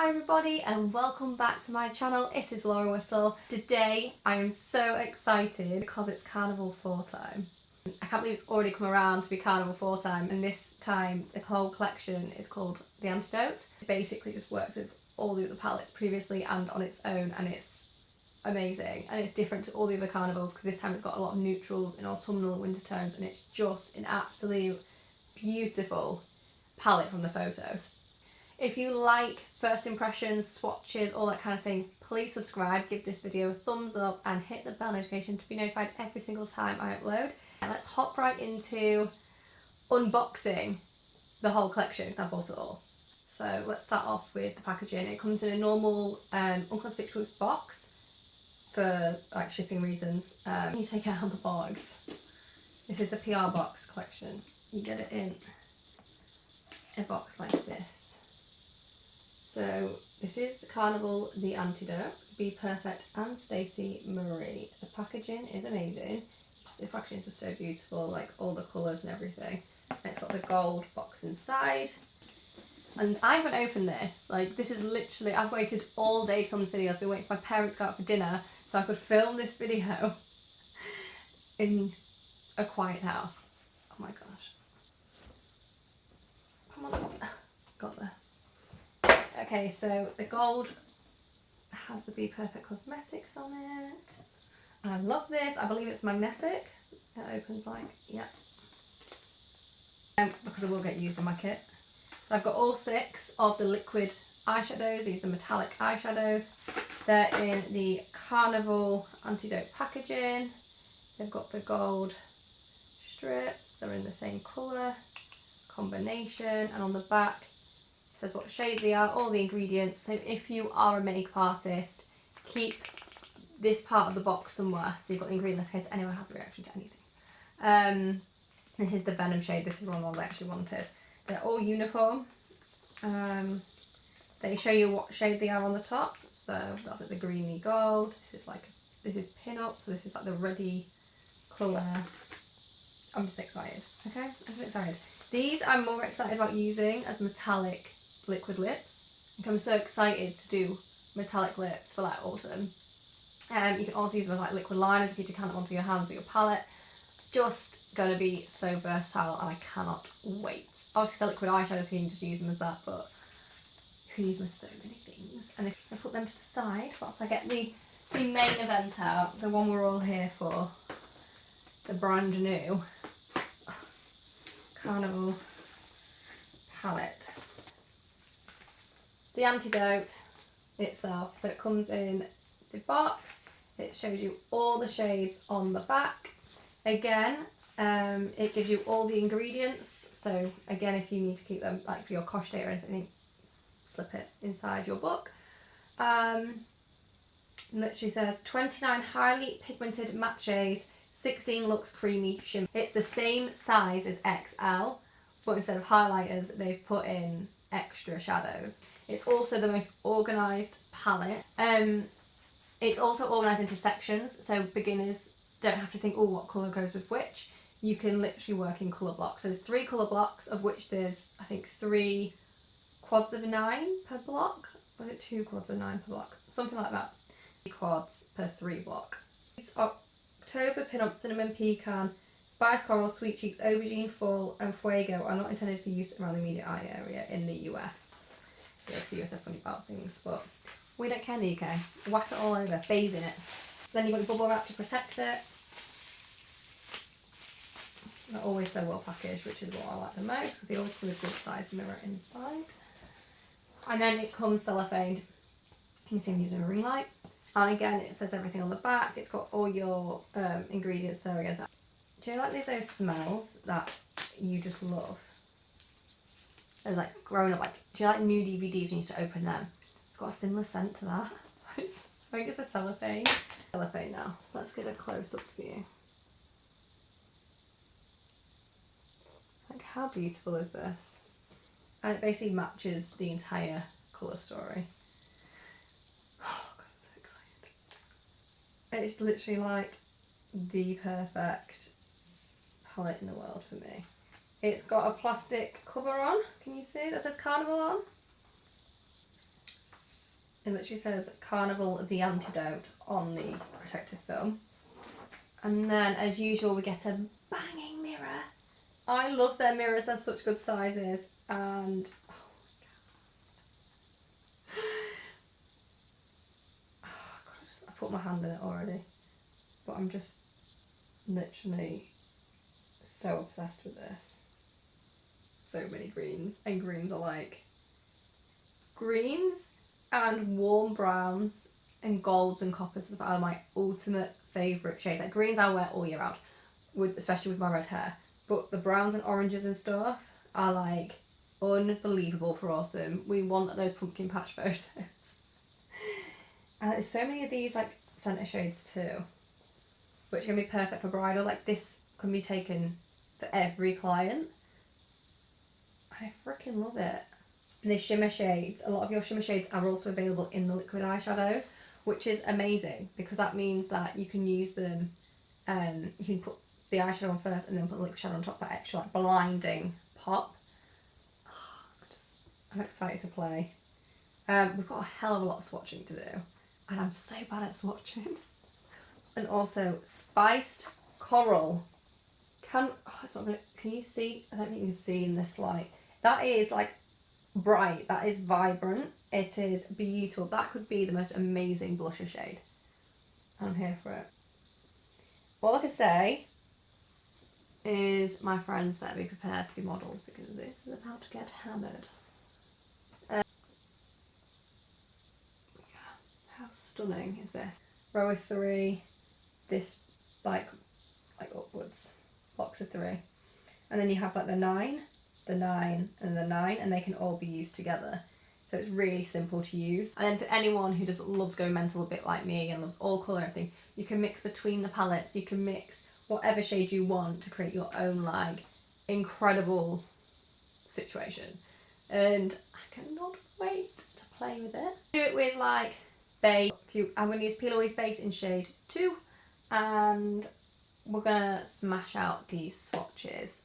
Hi everybody and welcome back to my channel. It is Laura Whittle. Today I am so excited because it's Carnival fall time. I can't believe it's already come around to be Carnival fall time, and this time the whole collection is called the Antidote. It basically just works with all the other palettes previously and on its own, and it's amazing, and it's different to all the other carnivals because this time it's got a lot of neutrals and autumnal and winter tones, and it's just an absolute beautiful palette from the photos. If you like first impressions, swatches, all that kind of thing, please subscribe, give this video a thumbs up and hit the bell notification to be notified every single time I upload. And let's hop right into unboxing the whole collection because I bought it all. So let's start off with the packaging. It comes in a normal unconspicuous box for like shipping reasons. You take it out of the box. This is the PR box collection. You get it in a box like this. So this is Carnival the Antidote, BPerfect and Stacey Marie. The packaging is amazing. The packaging is just so beautiful, like all the colours and everything. And it's got the gold box inside. And I haven't opened this. Like, this is literally, I've waited all day to film this video. I've been waiting for my parents to go out for dinner so I could film this video in a quiet house. Oh my gosh. Come on. Got there. Okay, so the gold has the BPerfect cosmetics on it. I love this. I believe it's magnetic. It opens like, yeah. Because it will get used in my kit. So I've got all 6 of the liquid eyeshadows. These are the metallic eyeshadows. They're in the Carnival Antidote packaging. They've got the gold strips. They're in the same colour combination. And on the back, says what shade they are, all the ingredients. So if you are a makeup artist, keep this part of the box somewhere so you've got the ingredients in case anyone has a reaction to anything. This is the Venom shade. This is one of the ones I actually wanted. They're all uniform. They show you what shade they are on the top. So that's like the greeny gold. This is pin up, so this is like the reddy colour. I'm just excited. Okay, I'm just excited. These I'm more excited about using as metallic liquid lips. I'm so excited to do metallic lips for like autumn. You can also use them as like liquid liners if you decant them onto your hands or your palette. Just going to be so versatile and I cannot wait. Obviously the liquid eyeshadows, you can just use them as that, but you can use them as so many things. And if I put them to the side whilst I get the main event out, the one we're all here for, the brand new Carnival palette. The Antidote itself, so it comes in the box, it shows you all the shades on the back. Again, it gives you all the ingredients, so again if you need to keep them like for your cosh date or anything, slip it inside your book. Literally says 29 highly pigmented matte shades, 16 luxe creamy shimmer. It's the same size as XL, but instead of highlighters they've put in extra shadows. It's also the most organised palette. It's also organised into sections, so beginners don't have to think, oh, what colour goes with which. You can literally work in colour blocks. So there's 3 colour blocks, of which there's, I think, 3 quads of 9 per block. Was it 2 quads of 9 per block? Something like that. 3 quads per 3 block. It's October, Pinup, Cinnamon, Pecan, Spice Coral, Sweet Cheeks, Aubergine, Fall and Fuego are not intended for use around the immediate eye area in the US. Yeah, the US are funny about things, but we don't care in the UK. Whack it all over, bathe in it. Then you've got your bubble wrap to protect it. They're always so well packaged, which is what I like the most because they always come with a good sized mirror inside. And then it comes cellophane. You can see I'm using a ring light. And again, it says everything on the back. It's got all your ingredients there again. Do you like those smells that you just love? As like growing up, like, do you like new DVDs when you used to open them? It's got a similar scent to that. I think it's a cellophane. Cellophane now. Let's get a close up for you. Like, how beautiful is this? And it basically matches the entire colour story. Oh god, I'm so excited. It's literally like the perfect palette in the world for me. It's got a plastic cover on, can you see, that says Carnival on. It literally says Carnival the Antidote on the protective film. And then, as usual, we get a banging mirror. I love their mirrors, they're such good sizes. And oh my god, I put my hand in it already. But I'm just literally so obsessed with this. So many greens, and greens are like greens and warm browns and golds and coppers are my ultimate favourite shades. Like greens I wear all year round, especially with my red hair. But the browns and oranges and stuff are like unbelievable for autumn. We want those pumpkin patch photos. And there's so many of these like centre shades too, which can be perfect for bridal. Like this can be taken for every client. I freaking love it. And the shimmer shades, a lot of your shimmer shades are also available in the liquid eyeshadows, which is amazing because that means that you can use them, you can put the eyeshadow on first and then put the liquid shadow on top, that extra like blinding pop. I'm excited to play. We've got a hell of a lot of swatching to do, and I'm so bad at swatching. And also spiced coral. It's not gonna, can you see? I don't think you can see in this light. That is like bright, that is vibrant, it is beautiful. That could be the most amazing blusher shade. I'm here for it. All I can say is my friends better be prepared to be models because this is about to get hammered. How stunning is this? Row of 3, this like upwards, blocks of 3. And then you have like the 9, the 9 and the 9, and they can all be used together. So it's really simple to use. And then for anyone who just loves going mental a bit like me and loves all colour and everything, you can mix between the palettes, you can mix whatever shade you want to create your own like incredible situation. And I cannot wait to play with it. Do it with like base. I'm going to use Peel Always Base in shade 2, and we're going to smash out these swatches.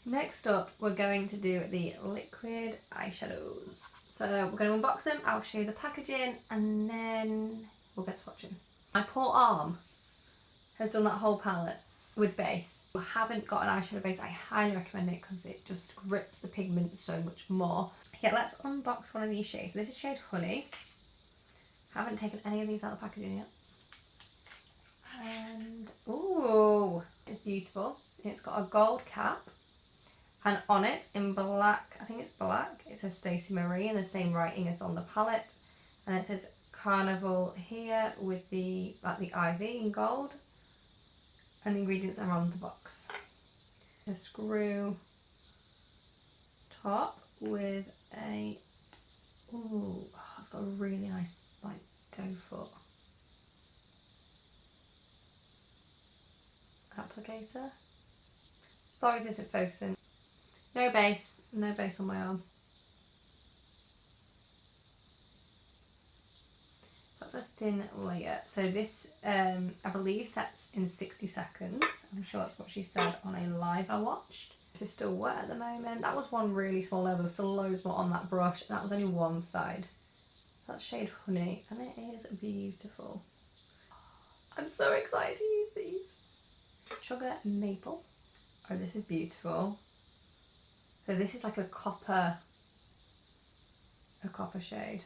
Next up, we're going to do the liquid eyeshadows. So we're going to unbox them, I'll show you the packaging, and then we'll get swatching. My poor arm has done that whole palette with base. If you haven't got an eyeshadow base, I highly recommend it because it just grips the pigment so much more. Okay, let's unbox one of these shades. This is shade Honey. Haven't taken any of these out of the packaging yet. And, ooh, it's beautiful. It's got a gold cap. And on it, in black, I think it's black, it says Stacey Marie and the same writing as on the palette. And it says Carnival here with the IV in gold. And the ingredients are on the box. A screw top with a, ooh, it's got a really nice like doe foot applicator. Sorry this isn't focusing. No base on my arm. That's a thin layer. So this, I believe, sets in 60 seconds. I'm sure that's what she said on a live I watched. This is still wet at the moment. That was one really small layer. There was still loads more on that brush. That was only one side. That's shade Honey, and it is beautiful. I'm so excited to use these. Sugar Maple. Oh, this is beautiful. So this is like a copper shade,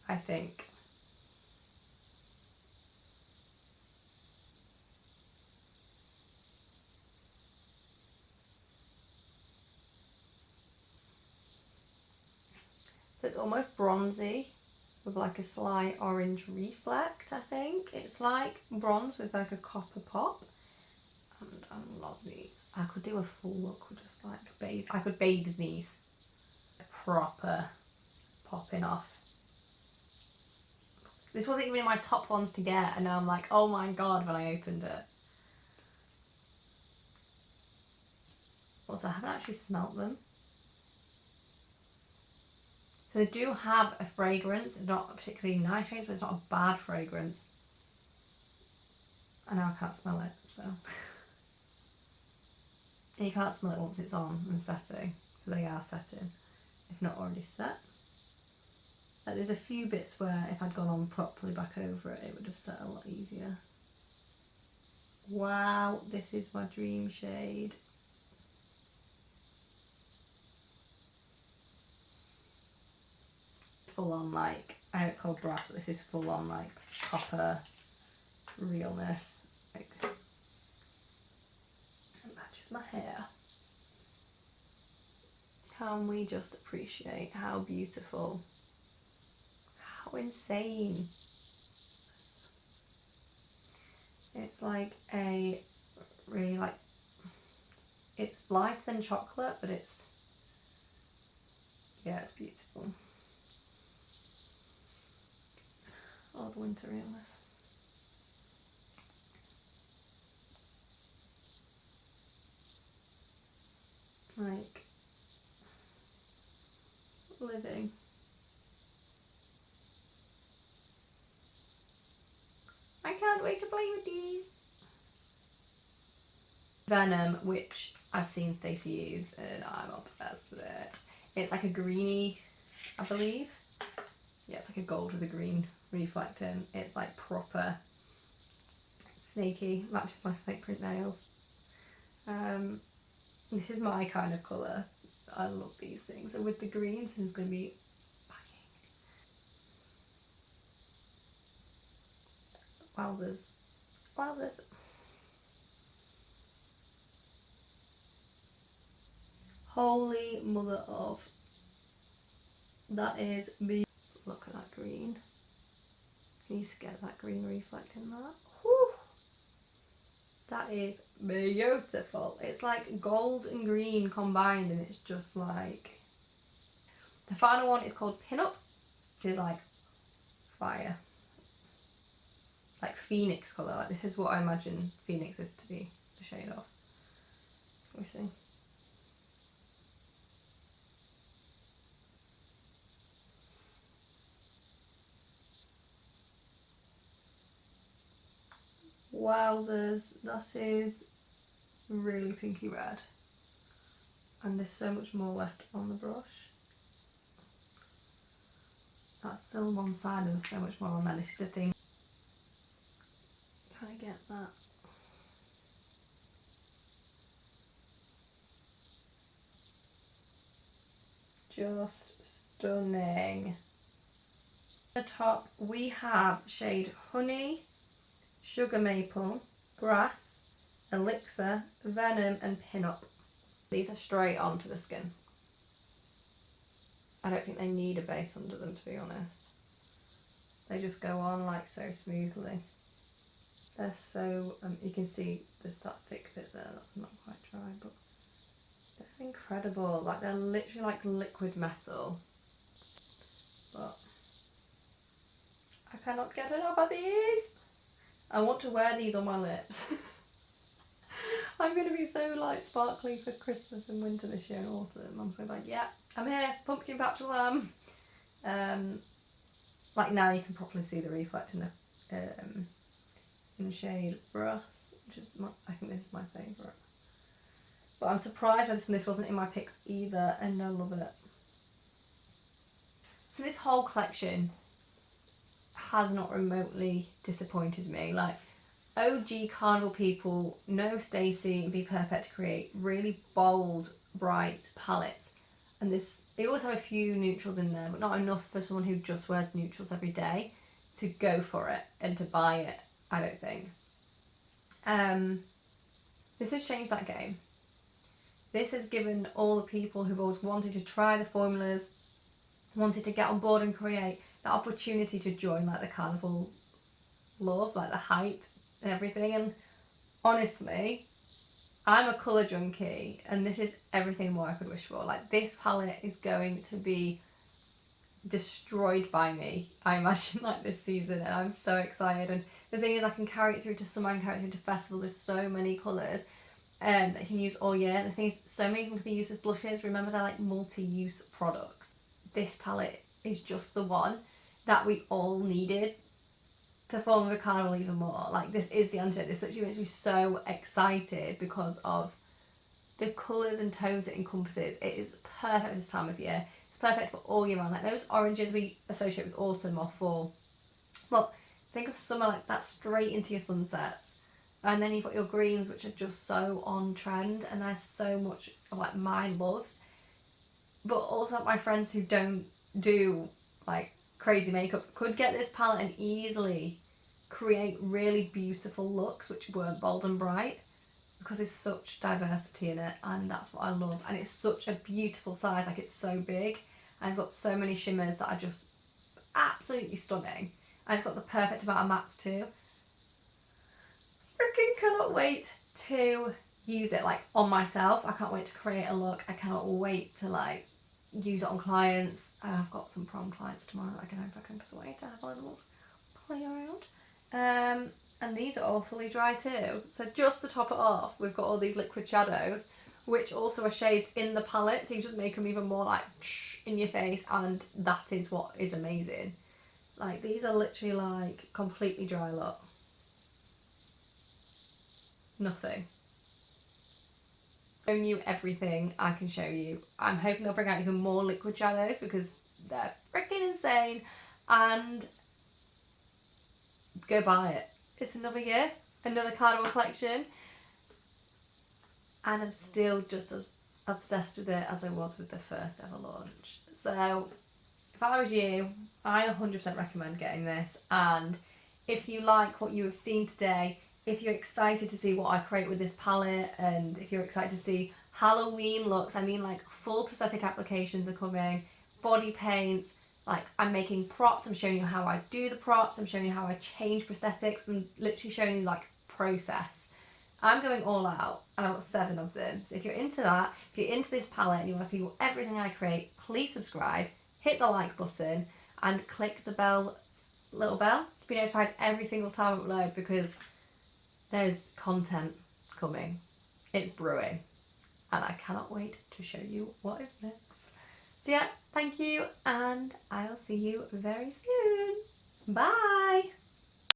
I think. So it's almost bronzy with like a slight orange reflect, I think. It's like bronze with like a copper pop. And I love these. I could do a full look with just like bathe. I could bathe in these. Proper popping off. This wasn't even in my top ones to get, and now I'm like, oh my god, when I opened it. Also, I haven't actually smelt them. So they do have a fragrance. It's not a particularly nice fragrance, but it's not a bad fragrance. And now I can't smell it, so. And you can't smell it once it's on and setting. So they are setting, if not already set. Like there's a few bits where if I'd gone on properly back over it, it would have set a lot easier. Wow, this is my dream shade. Full on like, I know it's called brass, but this is full on like copper realness. Like, it matches my hair. Can we just appreciate how beautiful, how insane. It's like a really like, it's lighter than chocolate, but it's, yeah, it's beautiful. Oh, the winter realness. Like, living. I can't wait to play with these. Venom, which I've seen Stacey use and I'm obsessed with it. It's like a greeny, I believe. Yeah, it's like a gold with a green reflecting. It's like proper snaky, matches my snake print nails. This is my kind of colour. I love these things. And with the greens, this is going to be banging. Wowzers. Wowzers. Holy mother of. That is me. Look at that green. Can you get that green reflecting that? Whew. That is beautiful. It's like gold and green combined and it's just like... The final one is called Pin Up. It's like fire. Like phoenix colour. Like this is what I imagine phoenix is to be the shade of. Let me see. Wowzers, that is really pinky red. And there's so much more left on the brush. That's still one side, there was so much more on there. This is the thing. Can I get that? Just stunning. At the top we have shade Honey, Sugar Maple, Grass, Elixir, Venom and Pin Up. These are straight onto the skin. I don't think they need a base under them, to be honest. They just go on like so smoothly. They're so, you can see there's that thick bit there, that's not quite dry, but they're incredible. Like they're literally like liquid metal. But I cannot get enough of these. I want to wear these on my lips. I'm going to be so like sparkly for Christmas and winter this year and autumn. I'm so like, yeah, I'm here, pumpkin patch lamb. Like now you can properly see the reflect in the shade Brass, which is I think this is my favourite. But I'm surprised by this wasn't in my picks either, and I love it. So this whole collection has not remotely disappointed me. Like OG Carnival people know Stacey and BPerfect create really bold, bright palettes, and they always have a few neutrals in there, but not enough for someone who just wears neutrals every day to go for it and to buy it, I don't think. This has changed that game. This has given all the people who've always wanted to try the formulas, wanted to get on board and create, that opportunity to join like the Carnival love, like the hype and everything. And honestly, I'm a colour junkie and this is everything more I could wish for. Like this palette is going to be destroyed by me, I imagine, like this season, and I'm so excited. And the thing is, I can carry it through to summer, I can carry it through to festivals. There's so many colours that you can use all year. And the thing is, so many of them can be used as blushes. Remember, they're like multi-use products. This palette is just the one that we all needed to fall in the Carnival even more. Like this is the antidote. This literally makes me so excited because of the colours and tones it encompasses. It is perfect this time of year. It's perfect for all year round. Like those oranges we associate with autumn or fall. Well, think of summer like that, straight into your sunsets. And then you've got your greens, which are just so on trend, and there's so much of like my love. But also my friends who don't do like crazy makeup could get this palette and easily create really beautiful looks which weren't bold and bright, because there's such diversity in it, and that's what I love. And it's such a beautiful size, like it's so big, and it's got so many shimmers that are just absolutely stunning, and it's got the perfect amount of mattes too. Freaking cannot wait to use it like on myself. I can't wait to create a look. I cannot wait to like use it on clients. I've got some prom clients tomorrow. I can hope I can persuade to have a little play around. And these are all fully dry too. So just to top it off, we've got all these liquid shadows, which also are shades in the palette. So you just make them even more like in your face, and that is what is amazing. Like these are literally like completely dry look. Nothing. Shown you everything I can show you. I'm hoping they'll bring out even more liquid shadows because they're freaking insane, and go buy it. It's another year, another Carnival collection, and I'm still just as obsessed with it as I was with the first ever launch. So if I was you, I 100% recommend getting this. And if you like what you have seen today, if you're excited to see what I create with this palette, and if you're excited to see Halloween looks, I mean like full prosthetic applications are coming, body paints, like I'm making props, I'm showing you how I do the props, I'm showing you how I change prosthetics, and literally showing you like process. I'm going all out, and I've got 7 of them. So if you're into that, if you're into this palette and you want to see everything I create, please subscribe, hit the like button, and click the little bell to be notified every single time I upload, because there's content coming. It's brewing, and I cannot wait to show you what is next. So yeah, thank you, and I'll see you very soon. Bye!